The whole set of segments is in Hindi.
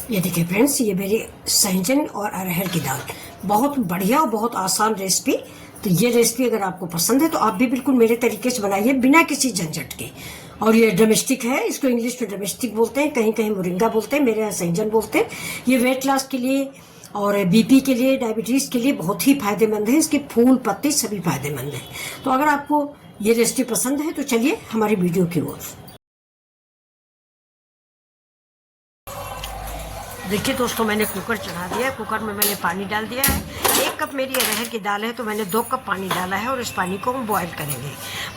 ये देखिए फ्रेंड्स, ये मेरी सहजन और अरहर की दाल, बहुत बढ़िया और बहुत आसान रेसिपी। तो ये रेसिपी अगर आपको पसंद है तो आप भी बिल्कुल मेरे तरीके से बनाइए बिना किसी झंझट के। और ये डोमेस्टिक है, इसको इंग्लिश में डोमेस्टिक बोलते हैं, कहीं कहीं मोरिंगा बोलते हैं, मेरे यहाँ सहजन बोलते हैं। ये वेट लॉस के लिए और बीपी के लिए, डायबिटीज़ के लिए बहुत ही फायदेमंद है। इसके फूल पत्ते सभी फायदेमंद हैं। तो अगर आपको ये रेसिपी पसंद है तो चलिए हमारी वीडियो की ओर। देखिए दोस्तों, मैंने कुकर चढ़ा दिया है। कुकर में मैंने पानी डाल दिया है। 1 कप मेरी अरहर की दाल है तो मैंने 2 कप पानी डाला है और इस पानी को हम बॉयल करेंगे।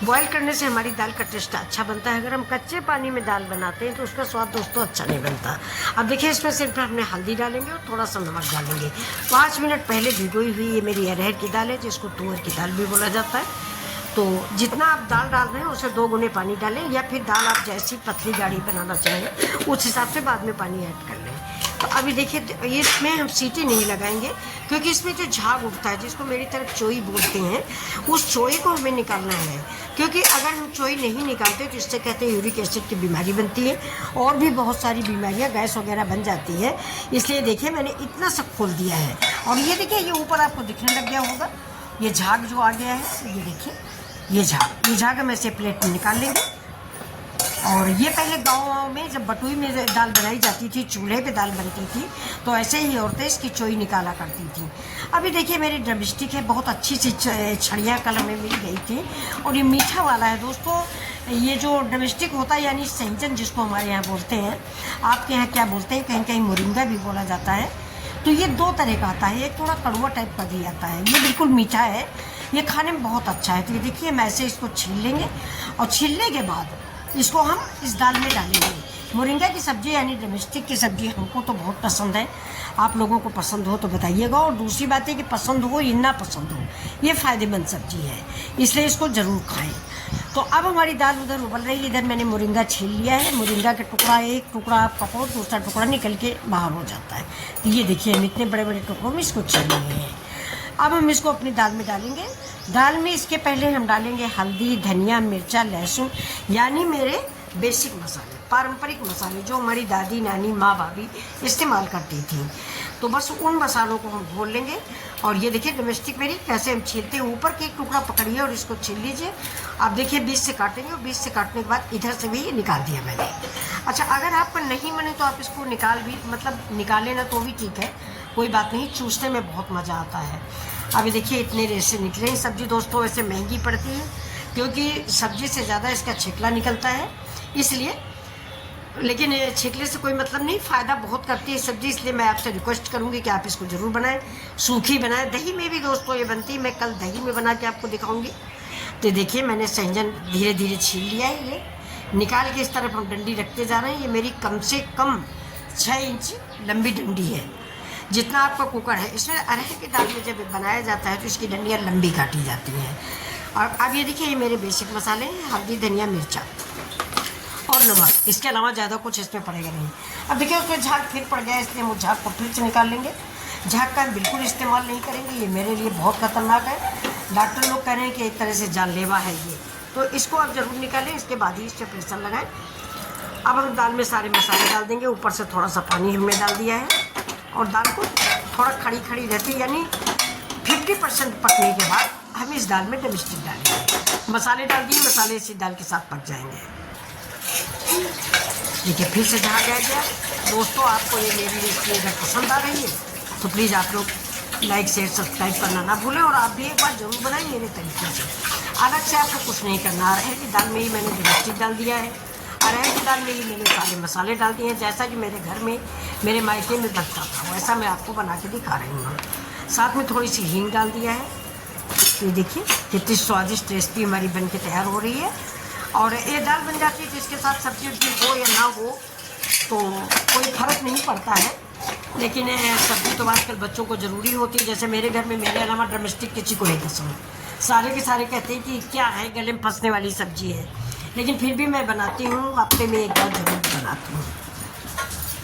बॉयल करने से हमारी दाल का टेस्ट अच्छा बनता है। अगर हम कच्चे पानी में दाल बनाते हैं तो उसका स्वाद दोस्तों अच्छा नहीं बनता। अब देखिए, इसमें सिर्फ हमने हल्दी डालेंगे और थोड़ा सा नमक डालेंगे। 5 मिनट पहले भिगोई हुई ये मेरी अरहर की दाल है, जिसको तुअर की दाल भी बोला जाता है। तो जितना आप दाल डाल रहे हैं उससे 2 गुने पानी डालें, या फिर दाल आप जैसी पतली गाढ़ी बनाना चाहें उस हिसाब से बाद में पानी ऐड कर लें। तो अभी देखिए, इसमें हम सीटी नहीं लगाएंगे क्योंकि इसमें जो झाग उठता है, जिसको मेरी तरफ चोई बोलते हैं, उस चोई को हमें निकालना है। क्योंकि अगर हम चोई नहीं निकालते तो इससे कहते हैं यूरिक एसिड की बीमारी बनती है और भी बहुत सारी बीमारियां, गैस वगैरह बन जाती है। इसलिए देखिए, मैंने इतना सब खोल दिया है। और ये देखिए, ये ऊपर आपको दिखने लग गया होगा, ये झाग जो आ गया है, ये देखिए, ये झाग हम ऐसे प्लेट में निकाल लेंगे। और ये पहले गाँव में जब बटुई में दाल बनाई जाती थी, चूल्हे पे दाल बनती थी, तो ऐसे ही औरतें इसकी चोई निकाला करती थी। अभी देखिए, मेरी ड्रमस्टिक है, बहुत अच्छी सी छड़िया कल हमें मिल गई थी। और ये मीठा वाला है दोस्तों। ये जो ड्रमस्टिक होता है यानी सहजन, जिसको हमारे यहाँ बोलते हैं, आपके यहाँ क्या बोलते हैं, कहीं कहीं मोरिंगा भी बोला जाता है। तो ये 2 तरह का आता है। एक थोड़ा कड़वा टाइप का भी आता है, ये बिल्कुल मीठा है, ये खाने में बहुत अच्छा है। तो ये देखिए, हम ऐसे इसको छील लेंगे और छीलने के बाद इसको हम इस दाल में डालेंगे। मोरिंगा की सब्ज़ी यानी डोमेस्टिक की सब्ज़ी हमको तो बहुत पसंद है। आप लोगों को पसंद हो तो बताइएगा। और दूसरी बात है कि पसंद हो या ना पसंद हो, ये फ़ायदेमंद सब्ज़ी है, इसलिए इसको ज़रूर खाएं। तो अब हमारी दाल उधर उबल रही है, इधर मैंने मोरिंगा छील लिया है। मोरिंगा के टुकड़ा, एक टुकड़ा आप पको, दूसरा टुकड़ा निकल के बाहर हो जाता है। तो ये देखिए, हम इतने बड़े बड़े टुकड़ों में इसको छील लिए हैं। अब हम इसको अपनी दाल में डालेंगे। दाल में इसके पहले हम डालेंगे हल्दी, धनिया, मिर्चा, लहसुन, यानी मेरे बेसिक मसाले, पारंपरिक मसाले जो हमारी दादी, नानी, माँ, भाभी इस्तेमाल करती थी। तो बस उन मसालों को हम घोल लेंगे। और ये देखिए, डोमेस्टिक मेरी कैसे हम छीलते हैं, ऊपर के एक टुकड़ा पकड़िए और इसको छील लीजिए। आप देखिए, बीच से काटेंगे और बीच से काटने के बाद इधर से भी निकाल दिया मैंने। अच्छा, अगर आपको नहीं बने तो आप इसको निकाल भी, मतलब निकालें ना तो भी ठीक है, कोई बात नहीं, चूसने में बहुत मज़ा आता है। अभी देखिए, इतने रेसे निकले। सब्ज़ी दोस्तों वैसे महंगी पड़ती है क्योंकि सब्ज़ी से ज़्यादा इसका छिकला निकलता है, इसलिए। लेकिन छिकले से कोई मतलब नहीं, फ़ायदा बहुत करती है सब्ज़ी, इसलिए मैं आपसे रिक्वेस्ट करूँगी कि आप इसको ज़रूर बनाएं, सूखी बनाएं। दही में भी दोस्तों ये बनती है, मैं कल दही में बना के आपको दिखाऊँगी। तो देखिए, मैंने सहजन धीरे धीरे छील लिया है। ये निकाल के इस तरफ हम डंडी रखते जा रहे हैं। ये मेरी कम से कम 6 इंच लंबी डंडी है, जितना आपका कुकर है। इसमें अरहर की दाल में जब बनाया जाता है तो इसकी डंडियाँ लंबी काटी जाती हैं। और अब ये देखिए, ये मेरे बेसिक मसाले हैं, हल्दी, धनिया, मिर्चा और नमक। इसके अलावा ज़्यादा कुछ इसमें पड़ेगा नहीं। अब देखिए, उसमें झाग फिर पड़ गया, इसलिए हम झाग को फिर से निकाल लेंगे। झाग का हम बिल्कुल इस्तेमाल नहीं करेंगे, ये मेरे लिए बहुत ख़तरनाक है। डॉक्टर लोग कह रहे हैं कि एक तरह से जानलेवा है ये, तो इसको आप ज़रूर निकालें, इसके बाद ही इस पर प्रेशर लगाएं। अब हम दाल में सारे मसाले डाल देंगे, ऊपर से थोड़ा सा पानी हमने डाल दिया है। और दाल को थोड़ा खड़ी खड़ी रहती, यानी 50% पकने के बाद हम इस दाल में डोमेस्टिक डालेंगे। मसाले डाल दिए, मसाले इसी दाल के साथ पक जाएंगे। देखिए, फिर से झाग आ गया। दोस्तों, आपको ये मेरी रेसिपी अगर पसंद आ रही है तो प्लीज़ आप लोग लाइक, शेयर, सब्सक्राइब करना ना भूलें। और आप भी एक बार ज़रूर बनाएं मेरे तरीके से। अलग से आपको कुछ नहीं करना। अरहर की दाल में ही मैंने डोमेस्टिक डाल दिया है, अरहर की दाल में ही मैंने सारे मसाले डाल दिए हैं, जैसा कि मेरे घर में, मेरे मायके में बनता था, वैसा मैं आपको बना के दिखा रही हूँ। साथ में थोड़ी सी हींग डाल दिया है। ये देखिए, कितनी स्वादिष्ट रेसिपी हमारी बन के तैयार हो रही है। और ये दाल बन जाती है तो इसके साथ सब्जी उब्जी हो या ना हो तो कोई फ़र्क नहीं पड़ता है। लेकिन सब्ज़ी तो आजकल बच्चों को ज़रूरी होती है। जैसे मेरे घर में मेरे अलावा डोमेस्टिक किसी को नहीं पसंद, सारे के सारे कहते हैं कि क्या है, गले में फंसने वाली सब्ज़ी है। लेकिन फिर भी मैं बनाती हूँ, हफ्ते में एक बार ज़रूर बनाती हूँ।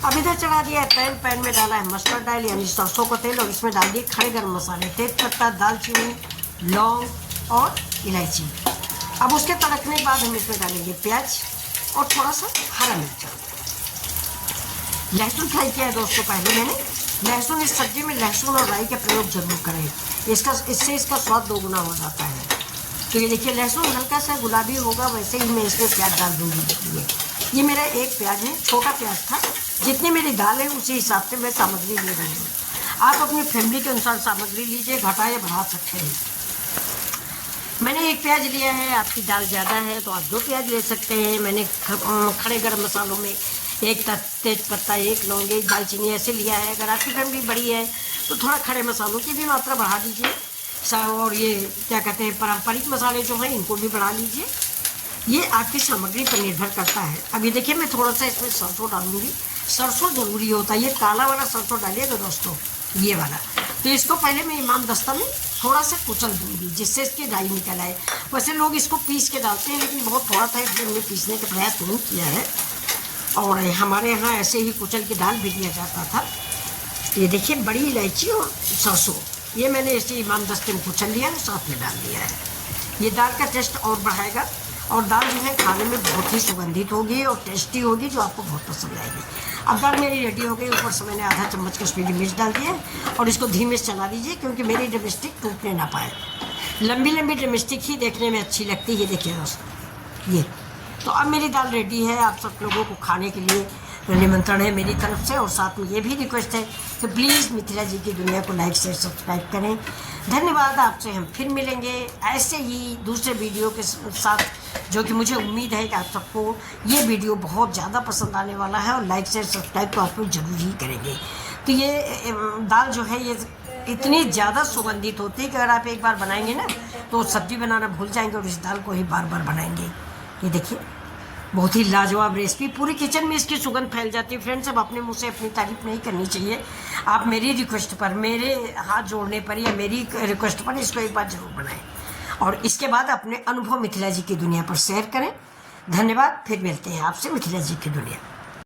अब इधर चढ़ा दिया है पैन में डाला है मस्टर्ड ऑयल यानी सरसों का तेल, और इसमें डाल दिए खड़े गर्म मसाले, तेज़पत्ता, दालचीनी, लौंग और इलायची। अब उसके तड़कने के बाद हम इसमें डालेंगे प्याज और थोड़ा सा हरा मिर्चा। लहसुन फ्राई किया है दोस्तों पहले मैंने। लहसुन, इस सब्जी में लहसुन और राई का प्रयोग जरूर करें, इससे इसका स्वाद दोगुना हो जाता है। तो ये देखिए लहसुन हल्का सा गुलाबी होगा, वैसे ही मैं इसमें प्याज डाल दूँगी। देखिए ये मेरा एक प्याज है, छोटा प्याज था। जितनी मेरी दाल है उसी हिसाब से मैं सामग्री ले रही हूँ। आप अपनी फैमिली के अनुसार सामग्री लीजिए, घटा या बढ़ा सकते हैं। मैंने एक प्याज लिया है, आपकी दाल ज़्यादा है तो आप 2 प्याज ले सकते हैं। मैंने खड़े गरम मसालों में एक तेज पत्ता, 1 लौंग, 1 दालचीनी ऐसे लिया है। अगर आपकी फैमिली बड़ी है तो थोड़ा खड़े मसालों की भी मात्रा बढ़ा दीजिए। और ये क्या कहते हैं, पारंपरिक मसाले जो हैं इनको भी बढ़ा लीजिए। ये आपकी सामग्री पर निर्भर करता है। अभी देखिए मैं थोड़ा सा इसमें सरसों डालूंगी। सरसों ज़रूरी होता है, ये काला वाला सरसों डालिएगा दोस्तों, ये वाला। तो इसको पहले मैं इमाम दस्ता में थोड़ा सा कुचल दूंगी जिससे इसकी डाई निकल आए। वैसे लोग इसको पीस के डालते हैं, लेकिन बहुत थोड़ा था इसलिए हमने पीसने का प्रयास नहीं किया है। और हमारे यहाँ ऐसे ही कुचल के डाल भी दिया जाता था। ये देखिए बड़ी इलायची और सरसों, ये मैंने इसे इमाम दस्ते में कुचल लिया है, साथ में डाल दिया है। ये दाल का टेस्ट और बढ़ाएगा और दाल जो है खाने में बहुत ही सुगंधित होगी और टेस्टी होगी, जो आपको बहुत पसंद आएगी। अब दाल मेरी रेडी हो गई। ऊपर से मैंने आधा चम्मच कश्मीरी मिर्च डाल दिया और इसको धीमे से चला दीजिए, क्योंकि मेरी ड्रमस्टिक टूटने ना पाए। लंबी लंबी ड्रमस्टिक ही देखने में अच्छी लगती है। देखिए दोस्तों, ये तो अब मेरी दाल रेडी है। आप सब लोगों को खाने के लिए निमंत्रण है मेरी तरफ से, और साथ में ये भी रिक्वेस्ट है कि प्लीज़ मिथिला जी की दुनिया को लाइक शेयर सब्सक्राइब करें। धन्यवाद। आपसे हम फिर मिलेंगे ऐसे ही दूसरे वीडियो के साथ, जो कि मुझे उम्मीद है कि आप सबको ये वीडियो बहुत ज़्यादा पसंद आने वाला है, और लाइक शेयर सब्सक्राइब तो आप लोग जरूर ही करेंगे। तो ये दाल जो है ये इतनी ज़्यादा सुगंधित होती है कि अगर आप एक बार बनाएंगे ना तो सब्ज़ी बनाना भूल जाएंगे और इस दाल को ही बार बार बनाएंगे। ये देखिए बहुत ही लाजवाब रेसिपी, पूरी किचन में इसकी सुगंध फैल जाती है। फ्रेंड्स, अब अपने मुँह से अपनी तारीफ नहीं करनी चाहिए। आप मेरी रिक्वेस्ट पर, मेरे हाथ जोड़ने पर या मेरी रिक्वेस्ट पर इसको एक बार जरूर बनाएं, और इसके बाद अपने अनुभव मिथिला जी की दुनिया पर शेयर करें। धन्यवाद। फिर मिलते हैं आपसे मिथिला जी की दुनिया।